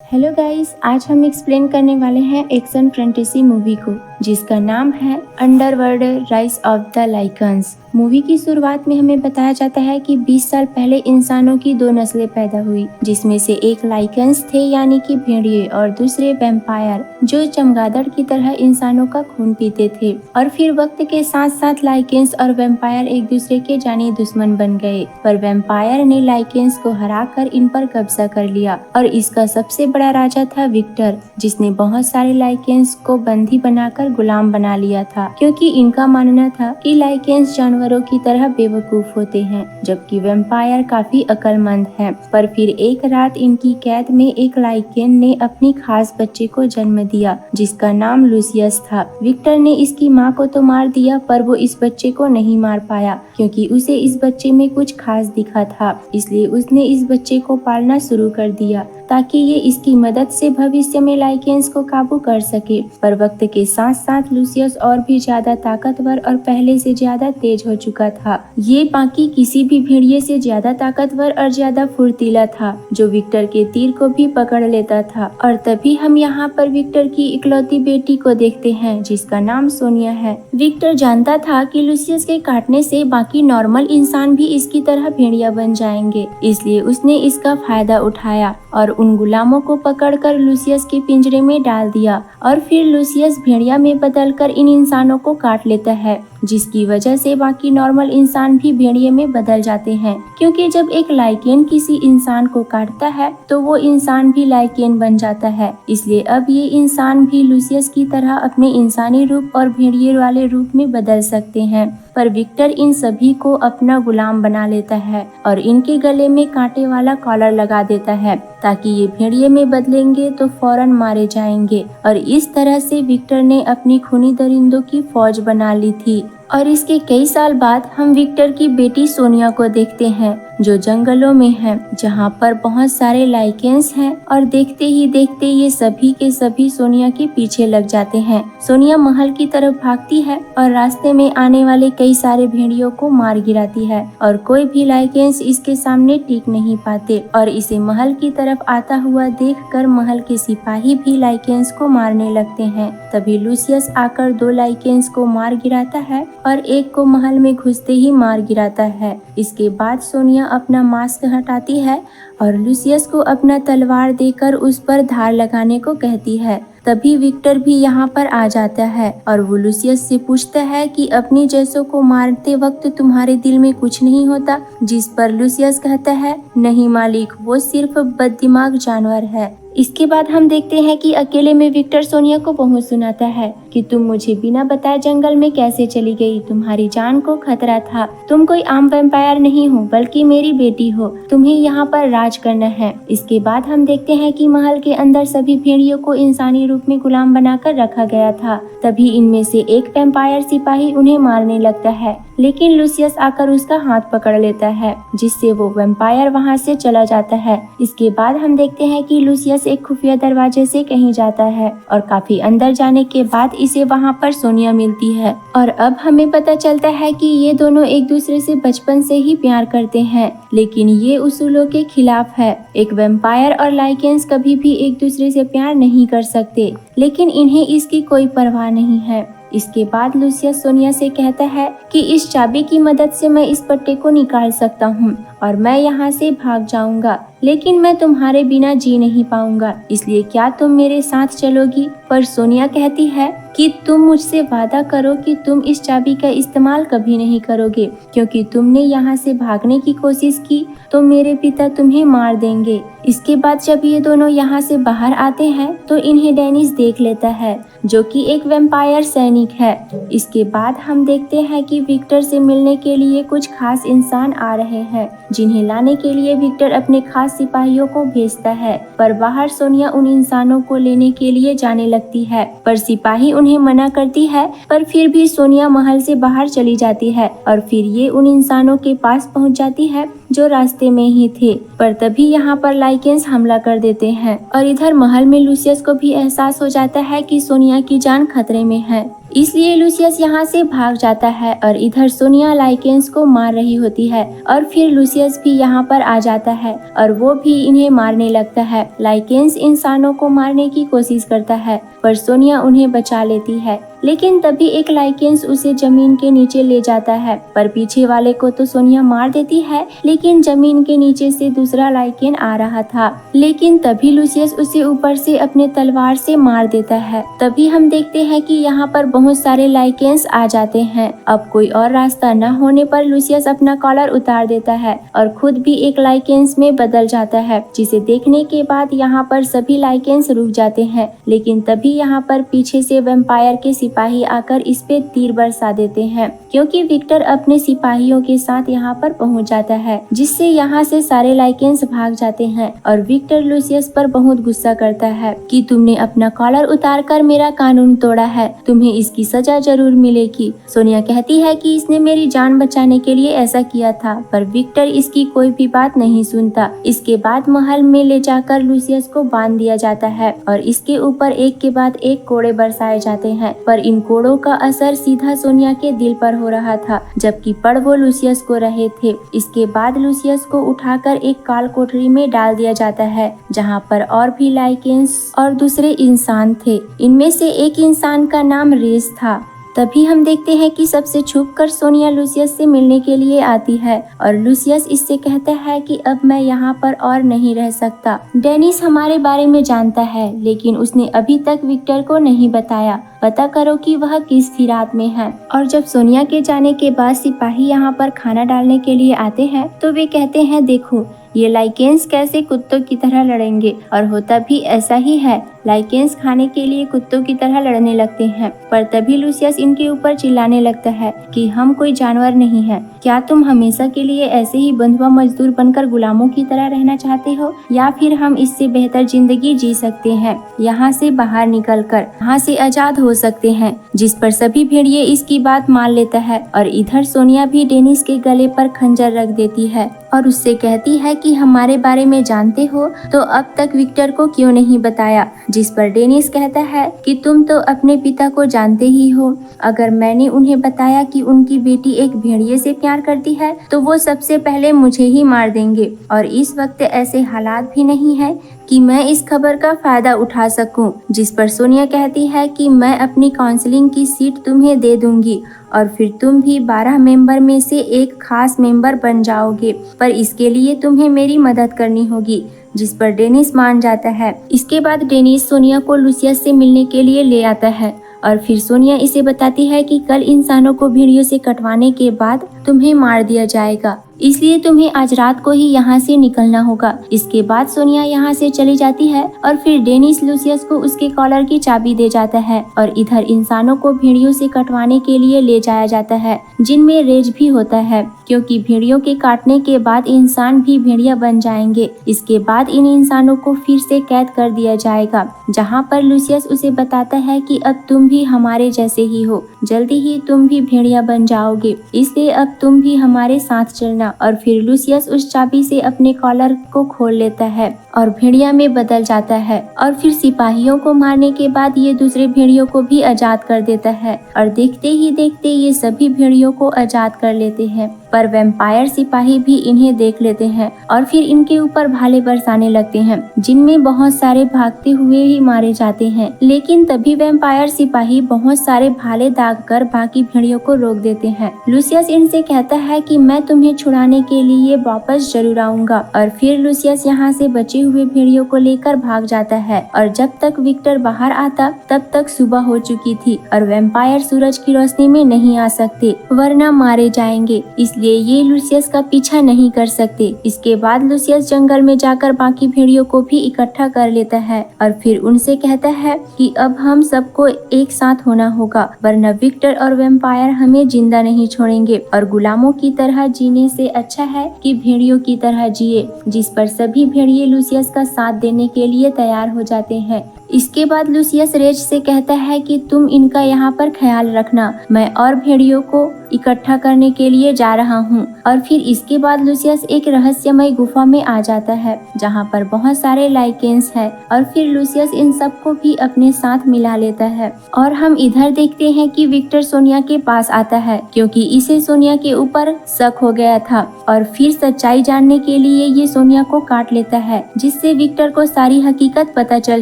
Hello guys, आज हम explain करने वाले हैं एक्शन फैंटेसी मूवी को, जिसका नाम है underworld rise of the lichens. Movie की शुरुआत में हमें बताया जाता है कि 20 साल पहले इंसानों की दो नस्लें पैदा हुई, जिसमें से एक लाइकन्स थे यानी कि भेड़िए और दूसरे वैम्पायर जो चमगादड़ की तरह इंसानों का खून पीते थे। और फिर वक्त के साथ साथ लाइकन्स और वैम्पायर एक दूसरे के जानी दुश्मन बन गए, पर वैम्पायर ने लाइकन्स को हराकर इन पर कब्जा कर लिया और इसका सबसे बड़ा राजा था विक्टर, जिसने बहुत सारे लाइकन्स को बंदी बनाकर गुलाम बना लिया था, क्योंकि इनका मानना था कि लाइकन्स जानवरों की तरह बेवकूफ होते हैं, जबकि वैम्पायर काफी अक्लमंद हैं। पर फिर एक रात इनकी कैद में एक लाइकन ने अपनी खास बच्चे को जन्म दिया, जिसका नाम लूसियस था। विक्टर ने इसकी माँ को तो मार दिया, पर वो इस बच्चे को नहीं मार पाया, क्योंकि उसे इस बच्चे में कुछ खास दिखा था। इसलिए उसने इस बच्चे को पालना शुरू कर दिया ताकि ये इसकी मदद से भविष्य में लाइकन्स को काबू कर सके। पर वक्त के साथ साथ लूसियस और भी ज्यादा ताकतवर और पहले से ज्यादा तेज हो चुका था। ये बाकी किसी भी भेड़िए से ज्यादा ताकतवर और ज्यादा फुर्तीला था, जो विक्टर के तीर को भी पकड़ लेता था। और तभी हम यहाँ पर विक्टर की इकलौती बेटी को देखते हैं, जिसका नाम सोनिया है। विक्टर जानता था कि लूसियस के काटने से बाकी नॉर्मल इंसान भी इसकी तरह भेड़िया बन जाएंगे, इसलिए उसने इसका फायदा उठाया और उन गुलामों को पकड़कर लूसियस के पिंजरे में डाल दिया। और फिर लूसियस भेड़िया में बदलकर इन इंसानों को काट लेता है, जिसकी वजह से बाकी नॉर्मल इंसान भी भेड़िए में बदल जाते हैं, क्योंकि जब एक लाइकेन किसी इंसान को काटता है तो वो इंसान भी लाइकेन बन जाता है। इसलिए अब ये इंसान भी लूसियस की तरह अपने इंसानी रूप और भेड़िए वाले रूप में बदल सकते हैं। पर विक्टर इन सभी को अपना गुलाम बना लेता है और इनके गले में कांटे वाला कॉलर लगा देता है, ताकि ये भेड़िए में बदलेंगे तो फौरन मारे जाएंगे। और इस तरह से विक्टर ने अपनी खूनी दरिंदों की फौज बना ली थी। और इसके कई साल बाद हम विक्टर की बेटी सोनिया को देखते हैं, जो जंगलों में है, जहां पर बहुत सारे लाइकेंस हैं। और देखते ही देखते ये सभी के सभी सोनिया के पीछे लग जाते हैं। सोनिया महल की तरफ भागती है और रास्ते में आने वाले कई सारे भेड़ियों को मार गिराती है, और कोई भी लाइकेंस इसके सामने टिक नहीं पाते। और इसे महल की तरफ आता हुआ देखकर महल के सिपाही भी लाइकेंस को मारने लगते हैं। तभी लूसियस आकर दो लाइकेंस को मार गिराता है और एक को महल में घुसते ही मार गिराता है। इसके बाद सोनिया अपना मास्क हटाती है और लूसियस को अपना तलवार देकर उस पर धार लगाने को कहती है। तभी विक्टर भी यहाँ पर आ जाता है और वो लूसियस से पूछता है कि अपनी जैसों को मारते वक्त तुम्हारे दिल में कुछ नहीं होता, जिस पर लूसियस कहता है, नहीं मालिक, वो सिर्फ बददिमाग जानवर है। इसके बाद हम देखते हैं कि अकेले में विक्टर सोनिया को बहुत सुनाता है कि तुम मुझे बिना बताए जंगल में कैसे चली गई, तुम्हारी जान को खतरा था, तुम कोई आम वैम्पायर नहीं हो बल्कि मेरी बेटी हो, तुम्हें यहाँ पर राज करना है। इसके बाद हम देखते हैं कि महल के अंदर सभी भेड़ियों को इंसानी रूप में गुलाम बनाकर रखा गया था। तभी इनमें से एक वैम्पायर सिपाही उन्हें मारने लगता है, लेकिन लूसियस आकर उसका हाथ पकड़ लेता है, जिससे वो वैम्पायर वहाँ से चला जाता है। इसके बाद हम देखते हैं कि लूसियस एक खुफिया दरवाजे से कहीं जाता है और काफी अंदर जाने के बाद इसे वहाँ पर सोनिया मिलती है। और अब हमें पता चलता है कि ये दोनों एक दूसरे से बचपन से ही प्यार करते हैं, लेकिन ये उसूलों के खिलाफ है। एक वैम्पायर और लाइकेंस कभी भी एक दूसरे से प्यार नहीं कर सकते, लेकिन इन्हें इसकी कोई परवाह नहीं है। इसके बाद लूसियस सोनिया से कहता है कि इस चाबी की मदद से मैं इस पट्टे को निकाल सकता हूँ और मैं यहाँ से भाग जाऊंगा, लेकिन मैं तुम्हारे बिना जी नहीं पाऊंगा, इसलिए क्या तुम मेरे साथ चलोगी? पर सोनिया कहती है कि तुम मुझसे वादा करो कि तुम इस चाबी का इस्तेमाल कभी नहीं करोगे, क्योंकि तुमने यहाँ से भागने की कोशिश की तो मेरे पिता तुम्हें मार देंगे। इसके बाद जब ये दोनों यहाँ से बाहर आते हैं तो इन्हें डेनिस देख लेता है, जो कि एक वैम्पायर सैनिक है। इसके बाद हम देखते हैं कि विक्टर से मिलने के लिए कुछ खास इंसान आ रहे हैं, जिन्हें लाने के लिए विक्टर अपने खास सिपाहियों को भेजता है। पर बाहर सोनिया उन इंसानों को लेने के लिए जाने लगती है, पर सिपाही उन्हें मना करती है। पर फिर भी सोनिया महल से बाहर चली जाती है और फिर ये उन इंसानों के पास पहुंच जाती है जो रास्ते में ही थे। पर तभी यहाँ पर लाइकेंस हमला कर देते हैं और इधर महल में लूसियस को भी एहसास हो जाता है कि सोनिया की जान खतरे में है। इसलिए लूसियस यहाँ से भाग जाता है और इधर सोनिया लाइकेंस को मार रही होती है और फिर लूसियस भी यहाँ पर आ जाता है और वो भी इन्हें मारने लगता है। लाइकेंस इंसानों को मारने की कोशिश करता है पर सोनिया उन्हें बचा लेती है, लेकिन तभी एक लाइकेंस उसे जमीन के नीचे ले जाता है पर पीछे वाले को तो सोनिया मार देती है, लेकिन जमीन के नीचे से दूसरा लाइकेन आ रहा था, लेकिन तभी लूसियस उसे ऊपर से अपने तलवार से मार देता है। तभी हम देखते हैं कि यहाँ पर बहुत सारे लाइकेंस आ जाते हैं। अब कोई और रास्ता न होने पर लूसियस अपना कॉलर उतार देता है और खुद भी एक लाइकेंस में बदल जाता है, जिसे देखने के बाद यहाँ पर सभी लाइकेंस रुक जाते हैं। लेकिन तभी यहाँ पर पीछे से वैम्पायर के सिपाही आकर इस पे तीर बरसा देते हैं, क्योंकि विक्टर अपने सिपाहियों के साथ यहाँ पर पहुँच जाता है, जिससे यहाँ से सारे लाइकेंस भाग जाते हैं और विक्टर लूसियस पर बहुत गुस्सा करता है कि तुमने अपना कॉलर उतार कर मेरा कानून तोड़ा है, तुम्हें इसकी सजा जरूर मिलेगी। सोनिया कहती है कि इसने मेरी जान बचाने के लिए ऐसा किया था, पर विक्टर इसकी कोई भी बात नहीं सुनता। इसके बाद महल में ले जाकर लूसियस को बांध दिया जाता है और इसके ऊपर एक के बाद एक कोड़े बरसाए जाते हैं, पर इन कोड़ों का असर सीधा सोनिया के दिल पर हो रहा था, जबकि पड़ वो लूसियस को रहे थे। इसके बाद लूसियस को उठाकर एक काल कोठरी में डाल दिया जाता है, जहाँ पर और भी लाइकेंस और दूसरे इंसान थे। इनमें से एक इंसान का नाम रेस था। तभी हम देखते हैं कि सबसे छुपकर सोनिया लूसियस से मिलने के लिए आती है और लूसियस इससे कहता है कि अब मैं यहाँ पर और नहीं रह सकता। डेनिस हमारे बारे में जानता है, लेकिन उसने अभी तक विक्टर को नहीं बताया। पता करो कि वह किस फिरात में है। और जब सोनिया के जाने के बाद सिपाही यहाँ पर खाना डालने के लिए आते हैं तो वे कहते हैं, देखो ये लाइकेंस कैसे कुत्तों की तरह लड़ेंगे, और होता भी ऐसा ही है। लाइकेंस खाने के लिए कुत्तों की तरह लड़ने लगते हैं, पर तभी लूसियस इनके ऊपर चिल्लाने लगता है कि हम कोई जानवर नहीं है। क्या तुम हमेशा के लिए ऐसे ही बंधुआ मजदूर बनकर गुलामों की तरह रहना चाहते हो, या फिर हम इससे बेहतर जिंदगी जी सकते हैं, यहाँ से बाहर निकलकर यहाँ से आजाद हो सकते हैं। जिस पर सभी भेड़िए इसकी बात मान लेता है और इधर सोनिया भी डेनिस के गले पर खंजर रख देती है और उससे कहती है कि हमारे बारे में जानते हो तो अब तक विक्टर को क्यों नहीं बताया। जिस पर डेनिस कहता है कि तुम तो अपने पिता को जानते ही हो, अगर मैंने उन्हें बताया कि उनकी बेटी एक भेड़िए से प्यार करती है तो वो सबसे पहले मुझे ही मार देंगे, और इस वक्त ऐसे हालात भी नहीं है कि मैं इस खबर का फायदा उठा सकूं। जिस पर सोनिया कहती है कि मैं अपनी काउंसलिंग की सीट तुम्हें दे दूंगी और फिर तुम भी 12 मेंबर में से एक खास मेंबर बन जाओगे, पर इसके लिए तुम्हें मेरी मदद करनी होगी। जिस पर डेनिस मान जाता है। इसके बाद डेनिस सोनिया को लूसियस से मिलने के लिए ले आता है और फिर सोनिया इसे बताती है कि कल इंसानों को भेड़ियों से कटवाने के बाद तुम्हें मार दिया जाएगा, इसलिए तुम्हें आज रात को ही यहाँ से निकलना होगा। इसके बाद सोनिया यहाँ से चली जाती है और फिर डेनिस लूसियस को उसके कॉलर की चाबी दे जाता है और इधर इंसानों को भेड़ियों से कटवाने के लिए ले जाया जाता है, जिनमें रेज भी होता है, क्योंकि भेड़ियों के काटने के बाद इंसान भी भेड़िया बन जाएंगे। इसके बाद इन इंसानों को फिर से कैद कर दिया जाएगा, जहाँ पर लूसियस उसे बताता है कि अब तुम भी हमारे जैसे ही हो, जल्दी ही तुम भी भेड़िया बन जाओगे, इसलिए अब तुम भी हमारे साथ चलना। और फिर लूसियस उस चाबी से अपने कॉलर को खोल लेता है और भेड़िया में बदल जाता है और फिर सिपाहियों को मारने के बाद ये दूसरे भेड़ियों को भी आजाद कर देता है और देखते ही देखते ये सभी भेड़ियों को आजाद कर लेते हैं। पर वैम्पायर सिपाही भी इन्हें देख लेते हैं और फिर इनके ऊपर भाले बरसाने लगते हैं, जिनमें बहुत सारे भागते हुए ही मारे जाते हैं। लेकिन तभी वैम्पायर सिपाही बहुत सारे भाले दाग कर बाकी भेड़ियों को रोक देते हैं। लूसियस इनसे कहता है कि मैं तुम्हें छुड़ाने के लिए वापस जरूर आऊंगा, और फिर लूसियस यहाँ से बचे हुए भेड़ियों को लेकर भाग जाता है और जब तक विक्टर बाहर आता तब तक सुबह हो चुकी थी और वैम्पायर सूरज की रोशनी में नहीं आ सकते, वरना मारे जाएंगे, इसलिए ये लूसियस का पीछा नहीं कर सकते। इसके बाद लूसियस जंगल में जाकर बाकी भेड़ियों को भी इकट्ठा कर लेता है और फिर उनसे कहता है कि अब हम सबको एक साथ होना होगा, वरना विक्टर और वैम्पायर हमें जिंदा नहीं छोड़ेंगे और गुलामों की तरह जीने से अच्छा है कि भेड़ियों की तरह जिए। जिस पर सभी भेड़िए लूसियस का साथ देने के लिए तैयार हो जाते हैं। इसके बाद लूसियस रेज से कहता है कि तुम इनका यहाँ पर ख्याल रखना, मैं और भेड़ियों को इकट्ठा करने के लिए जा रहा हूँ। और फिर इसके बाद लूसियस एक रहस्यमय गुफा में आ जाता है जहाँ पर बहुत सारे लाइकेंस है और फिर लूसियस इन सबको भी अपने साथ मिला लेता है। और हम इधर देखते हैं कि विक्टर सोनिया के पास आता है क्योंकि इसे सोनिया के ऊपर शक हो गया था और फिर सच्चाई जानने के लिए ये सोनिया को काट लेता है, जिससे विक्टर को सारी हकीकत पता चल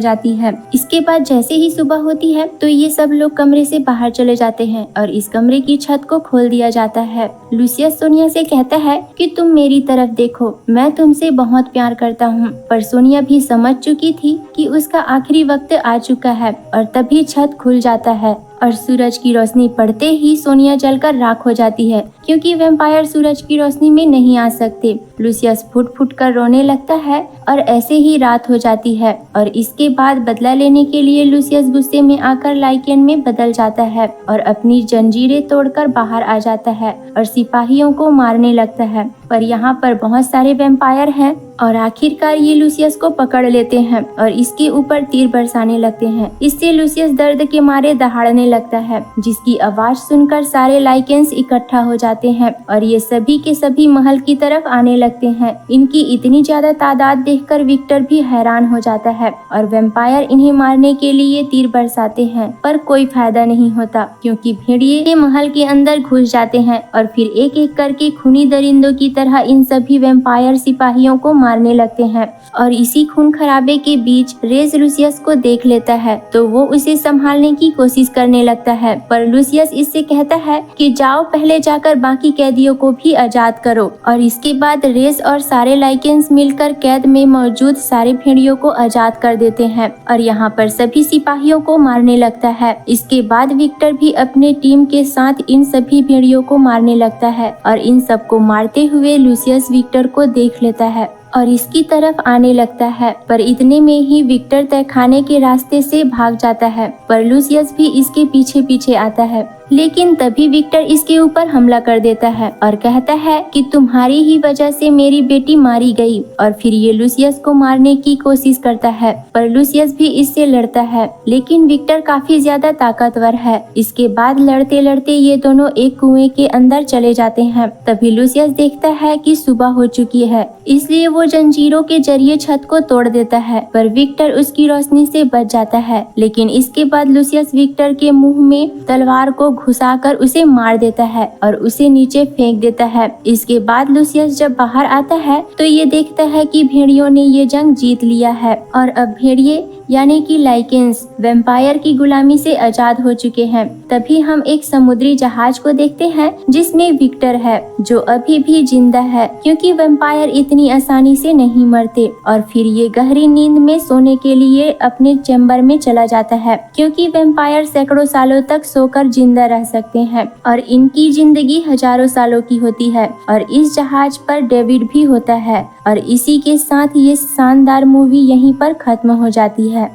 जाती है। इसके बाद जैसे ही सुबह होती है तो ये सब लोग कमरे से बाहर चले जाते हैं और इस कमरे की छत को खोल दिया जाता है। लूसियस सोनिया से कहता है कि तुम मेरी तरफ देखो, मैं तुमसे बहुत प्यार करता हूँ। पर सोनिया भी समझ चुकी थी कि उसका आखिरी वक्त आ चुका है और तभी छत खुल जाता है और सूरज की रोशनी पड़ते ही सोनिया जलकर राख हो जाती है क्योंकि वैम्पायर सूरज की रोशनी में नहीं आ सकते। लूसियस फुट फुट कर रोने लगता है और ऐसे ही रात हो जाती है और इसके बाद बदला लेने के लिए लूसियस गुस्से में आकर लाइकेन में बदल जाता है और अपनी जंजीरें तोड़कर बाहर आ जाता है और सिपाहियों को मारने लगता है। पर यहाँ पर बहुत सारे वैम्पायर हैं और आखिरकार ये लूसियस को पकड़ लेते हैं और इसके ऊपर तीर बरसाने लगते हैं। इससे लूसियस दर्द के मारे दहाड़ने लगता है, जिसकी आवाज सुनकर सारे लाइकेंस इकट्ठा हो जाते हैं और ये सभी के सभी महल की तरफ आने लगते हैं। इनकी इतनी ज्यादा तादाद देखकर विक्टर भी हैरान हो जाता है और वैम्पायर इन्हें मारने के लिए तीर बरसाते हैं, पर कोई फायदा नहीं होता क्योंकि भेड़िए महल के अंदर घुस जाते हैं और फिर एक एक करके खूनी दरिंदों की तरह इन सभी वैम्पायर सिपाहियों को मारने लगते हैं। और इसी खून खराबे के बीच रेज लूसियस को देख लेता है तो वो उसे संभालने की कोशिश करने लगता है, पर लूसियस इससे कहता है कि जाओ पहले जाकर बाकी कैदियों को भी आजाद करो। और इसके बाद रेज और सारे लाइकेंस मिलकर कैद में मौजूद सारे भेड़ियों को आजाद कर देते हैं और यहाँ पर सभी सिपाहियों को मारने लगता है। इसके बाद विक्टर भी अपने टीम के साथ इन सभी भेड़ियों को मारने लगता है और इन सबको मारते हुए लूसियस विक्टर को देख लेता है और इसकी तरफ आने लगता है, पर इतने में ही विक्टर तहखाने के रास्ते से भाग जाता है, पर लूसियस भी इसके पीछे पीछे आता है। लेकिन तभी विक्टर इसके ऊपर हमला कर देता है और कहता है कि तुम्हारी ही वजह से मेरी बेटी मारी गई। और फिर ये लूसियस को मारने की कोशिश करता है, पर लूसियस भी इससे लड़ता है, लेकिन विक्टर काफी ज्यादा ताकतवर है। इसके बाद लड़ते लड़ते ये दोनों एक कुएं के अंदर चले जाते हैं। तभी लूसियस देखता है कि सुबह हो चुकी है, इसलिए वो जंजीरों के जरिए छत को तोड़ देता है, पर विक्टर उसकी रोशनी से बच जाता है। लेकिन इसके बाद लूसियस विक्टर के मुंह में तलवार को घुसाकर उसे मार देता है और उसे नीचे फेंक देता है। इसके बाद लूसियस जब बाहर आता है तो ये देखता है कि भेड़ियों ने ये जंग जीत लिया है और अब भेड़िए यानी कि लाइकेंस वैम्पायर की गुलामी से आजाद हो चुके हैं। तभी हम एक समुद्री जहाज को देखते हैं जिसमें विक्टर है, जो अभी भी जिंदा है क्योंकि वैम्पायर इतनी आसानी से नहीं मरते। और फिर ये गहरी नींद में सोने के लिए अपने चैम्बर में चला जाता है क्योंकि वैम्पायर सैकड़ों सालों तक सोकर जिंदा रह सकते हैं और इनकी जिंदगी हजारों सालों की होती है। और इस जहाज पर डेविड भी होता है। और इसी के साथ ये शानदार मूवी यहीं पर खत्म हो जाती है।